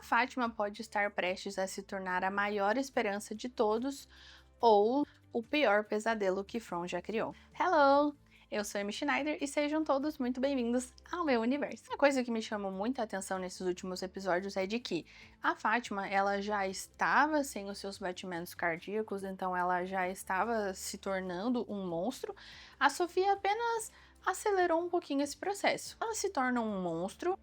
Fátima pode estar prestes a se tornar a maior esperança de todos ou o pior pesadelo que From já criou. Hello! Eu sou Amy Schneider e sejam todos muito bem-vindos ao meu universo. Uma coisa que me chamou muita atenção nesses últimos episódios é de que a Fátima, ela já estava sem os seus batimentos cardíacos, então ela já estava se tornando um monstro. A Sofia apenas acelerou um pouquinho esse processo. Ela se torna um monstro.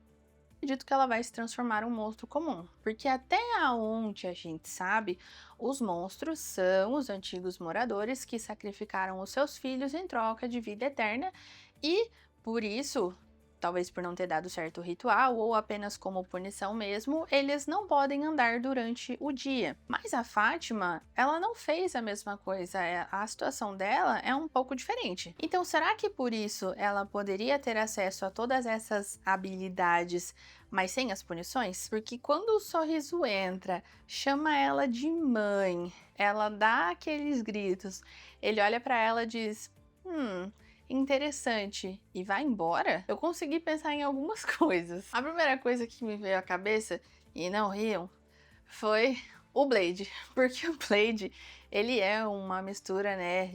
Acredito que ela vai se transformar em um monstro comum, porque até aonde a gente sabe, os monstros são os antigos moradores que sacrificaram os seus filhos em troca de vida eterna e, por isso, talvez por não ter dado certo o ritual ou apenas como punição mesmo, eles não podem andar durante o dia. Mas a Fátima, ela não fez a mesma coisa, a situação dela é um pouco diferente. Então, será que por isso ela poderia ter acesso a todas essas habilidades, mas sem as punições? Porque quando o sorriso entra, chama ela de mãe, ela dá aqueles gritos, ele olha pra ela e diz: interessante, e vai embora? Eu consegui pensar em algumas coisas. A primeira coisa que me veio à cabeça, e não riam, foi o Blade. Porque o Blade, ele é uma mistura, né,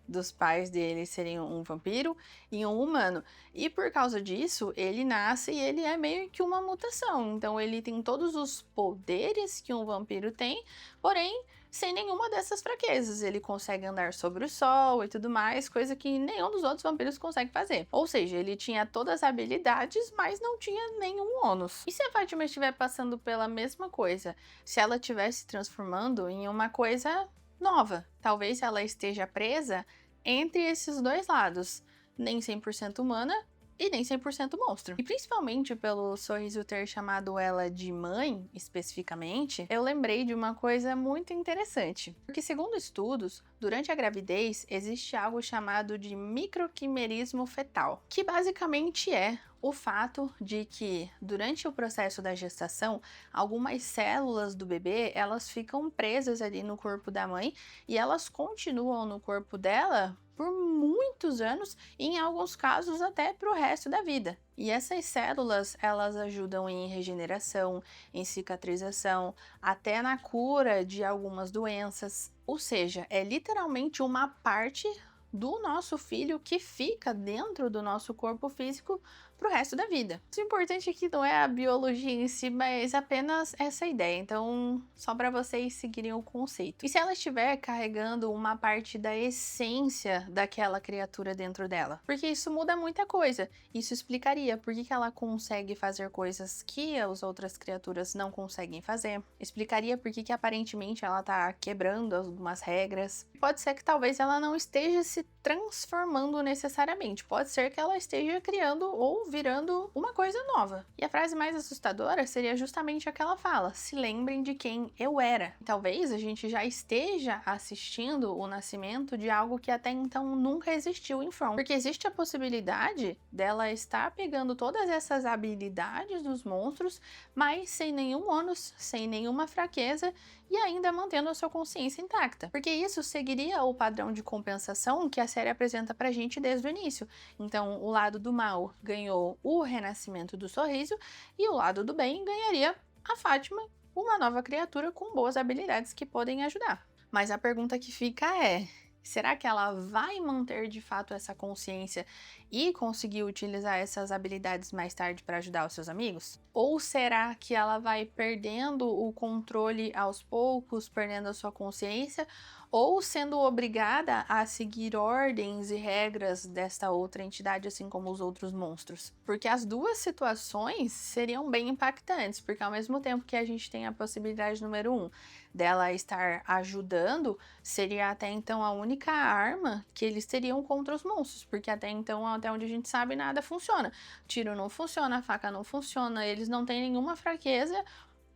dos pais dele serem um vampiro e um humano. E por causa disso, ele nasce e ele é meio que uma mutação. Então ele tem todos os poderes que um vampiro tem, porém sem nenhuma dessas fraquezas. Ele consegue andar sobre o sol e tudo mais, coisa que nenhum dos outros vampiros consegue fazer. Ou seja, ele tinha todas as habilidades, mas não tinha nenhum ônus. E se a Fátima estiver passando pela mesma coisa? Se ela estiver se transformando em uma coisa nova? Talvez ela esteja presa entre esses dois lados, nem 100% humana e nem 100% monstro. E principalmente pelo sorriso ter chamado ela de mãe, especificamente, eu lembrei de uma coisa muito interessante. Porque segundo estudos, durante a gravidez existe algo chamado de microquimerismo fetal, que basicamente é o fato de que durante o processo da gestação, algumas células do bebê, elas ficam presas ali no corpo da mãe e elas continuam no corpo dela por muitos anos e em alguns casos até para o resto da vida. E essas células, elas ajudam em regeneração, em cicatrização, até na cura de algumas doenças. Ou seja, é literalmente uma parte do nosso filho que fica dentro do nosso corpo físico pro resto da vida. O importante aqui não é a biologia em si, mas apenas essa ideia. Então, só para vocês seguirem o conceito. E se ela estiver carregando uma parte da essência daquela criatura dentro dela? Porque isso muda muita coisa. Isso explicaria por que ela consegue fazer coisas que as outras criaturas não conseguem fazer. Explicaria por que aparentemente ela tá quebrando algumas regras. Pode ser que talvez ela não esteja se transformando necessariamente. Pode ser que ela esteja criando ou virando uma coisa nova. E a frase mais assustadora seria justamente aquela fala: se lembrem de quem eu era. Talvez a gente já esteja assistindo o nascimento de algo que até então nunca existiu em From. Porque existe a possibilidade dela estar pegando todas essas habilidades dos monstros, mas sem nenhum ônus, sem nenhuma fraqueza e ainda mantendo a sua consciência intacta. Porque isso seguiria o padrão de compensação que a série apresenta pra gente desde o início. Então, o lado do mal ganhou o renascimento do sorriso e o lado do bem ganharia a Fátima, uma nova criatura com boas habilidades que podem ajudar. Mas a pergunta que fica é: será que ela vai manter de fato essa consciência e conseguir utilizar essas habilidades mais tarde para ajudar os seus amigos? Ou será que ela vai perdendo o controle aos poucos, perdendo a sua consciência, ou sendo obrigada a seguir ordens e regras desta outra entidade, assim como os outros monstros? Porque as duas situações seriam bem impactantes, porque ao mesmo tempo que a gente tem a possibilidade número 1 dela estar ajudando, seria até então a única arma que eles teriam contra os monstros, porque até então, até onde a gente sabe, nada funciona. Tiro não funciona, a faca não funciona, eles não têm nenhuma fraqueza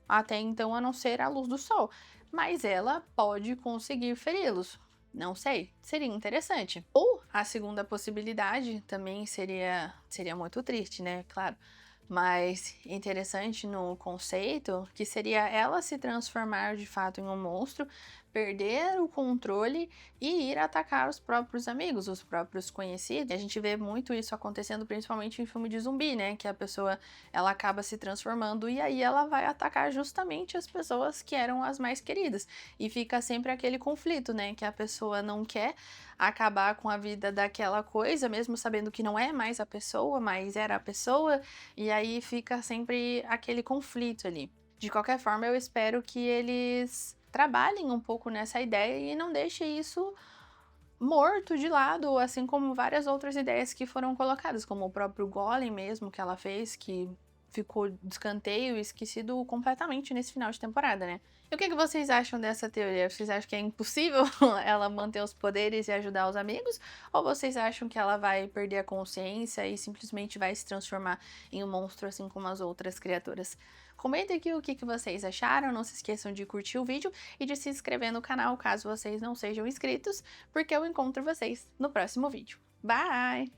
até então, a não ser a luz do sol. Mas ela pode conseguir feri-los. Não sei, seria interessante. Ou a segunda possibilidade também seria muito triste, né? Claro. Mas interessante no conceito, que seria ela se transformar de fato em um monstro, perder o controle e ir atacar os próprios amigos, os próprios conhecidos. E a gente vê muito isso acontecendo principalmente em filme de zumbi, né? Que a pessoa, ela acaba se transformando e aí ela vai atacar justamente as pessoas que eram as mais queridas. E fica sempre aquele conflito, né? Que a pessoa não quer acabar com a vida daquela coisa, mesmo sabendo que não é mais a pessoa, mas era a pessoa, e aí fica sempre aquele conflito ali. De qualquer forma, eu espero que eles trabalhem um pouco nessa ideia e não deixem isso morto de lado, assim como várias outras ideias que foram colocadas, como o próprio Golem mesmo que ela fez, que ficou de escanteio e esquecido completamente nesse final de temporada, né? E o que vocês acham dessa teoria? Vocês acham que é impossível ela manter os poderes e ajudar os amigos? Ou vocês acham que ela vai perder a consciência e simplesmente vai se transformar em um monstro assim como as outras criaturas? Comentem aqui o que vocês acharam, não se esqueçam de curtir o vídeo e de se inscrever no canal caso vocês não sejam inscritos, porque eu encontro vocês no próximo vídeo. Bye!